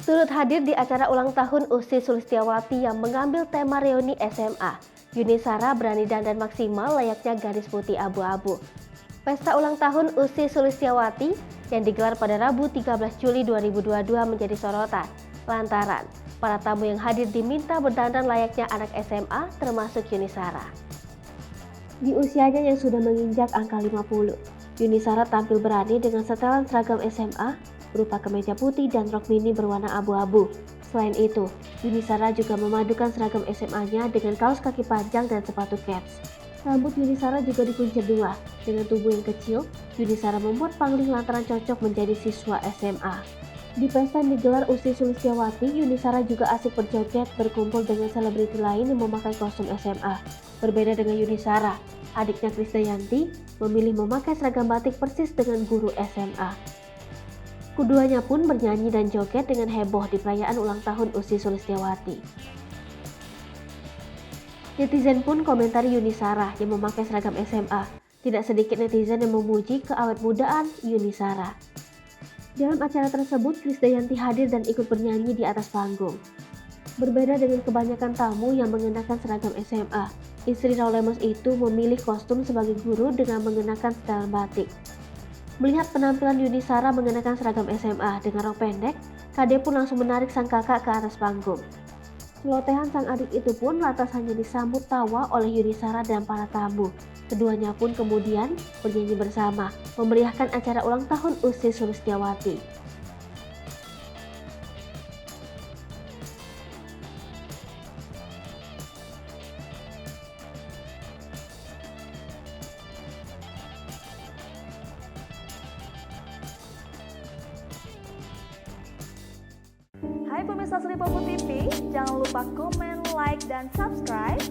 Turut hadir di acara ulang tahun Ussy Sulistyawati yang mengambil tema reuni SMA, Yuni Shara berani dandan maksimal layaknya gadis putih abu-abu. Pesta ulang tahun Ussy Sulistyawati yang digelar pada Rabu 13 Juli 2022 menjadi sorotan lantaran para tamu yang hadir diminta berdandan layaknya anak SMA termasuk Yuni Shara. Di usianya yang sudah menginjak angka 50, Yuni Shara tampil berani dengan setelan seragam SMA berupa kemeja putih dan rok mini berwarna abu-abu. Selain itu, Yuni Shara juga memadukan seragam SMA-nya dengan kaos kaki panjang dan sepatu caps. Rambut Yuni Shara juga dikuncir dua. Dengan tubuh yang kecil, Yuni Shara membuat pangling lantaran cocok menjadi siswa SMA. Di pesta yang digelar Ussy Sulistyawati, Yuni Shara juga asik berjoget berkumpul dengan selebriti lain yang memakai kostum SMA. Berbeda dengan Yuni Shara, adiknya Krisdayanti memilih memakai seragam batik persis dengan guru SMA. Keduanya pun bernyanyi dan joget dengan heboh di perayaan ulang tahun Ussy Sulistyawati. Netizen pun komentari Yuni Shara yang memakai seragam SMA. Tidak sedikit netizen yang memuji keawet mudaan Yuni Shara. Dalam acara tersebut, Krisdayanti hadir dan ikut bernyanyi di atas panggung. Berbeda dengan kebanyakan tamu yang mengenakan seragam SMA, istri Raul Lemos itu memilih kostum sebagai guru dengan mengenakan setelan batik. Melihat penampilan Yuni Shara mengenakan seragam SMA dengan rok pendek, Kade pun langsung menarik sang kakak ke atas panggung. Celotehan sang adik itu pun lantas hanya disambut tawa oleh Yuni Shara dan para tamu. Keduanya pun kemudian bernyanyi bersama, memeriahkan acara ulang tahun Ussy Sulistyawati. Hai pemirsa Sri Popo TV, jangan lupa komen, like, dan subscribe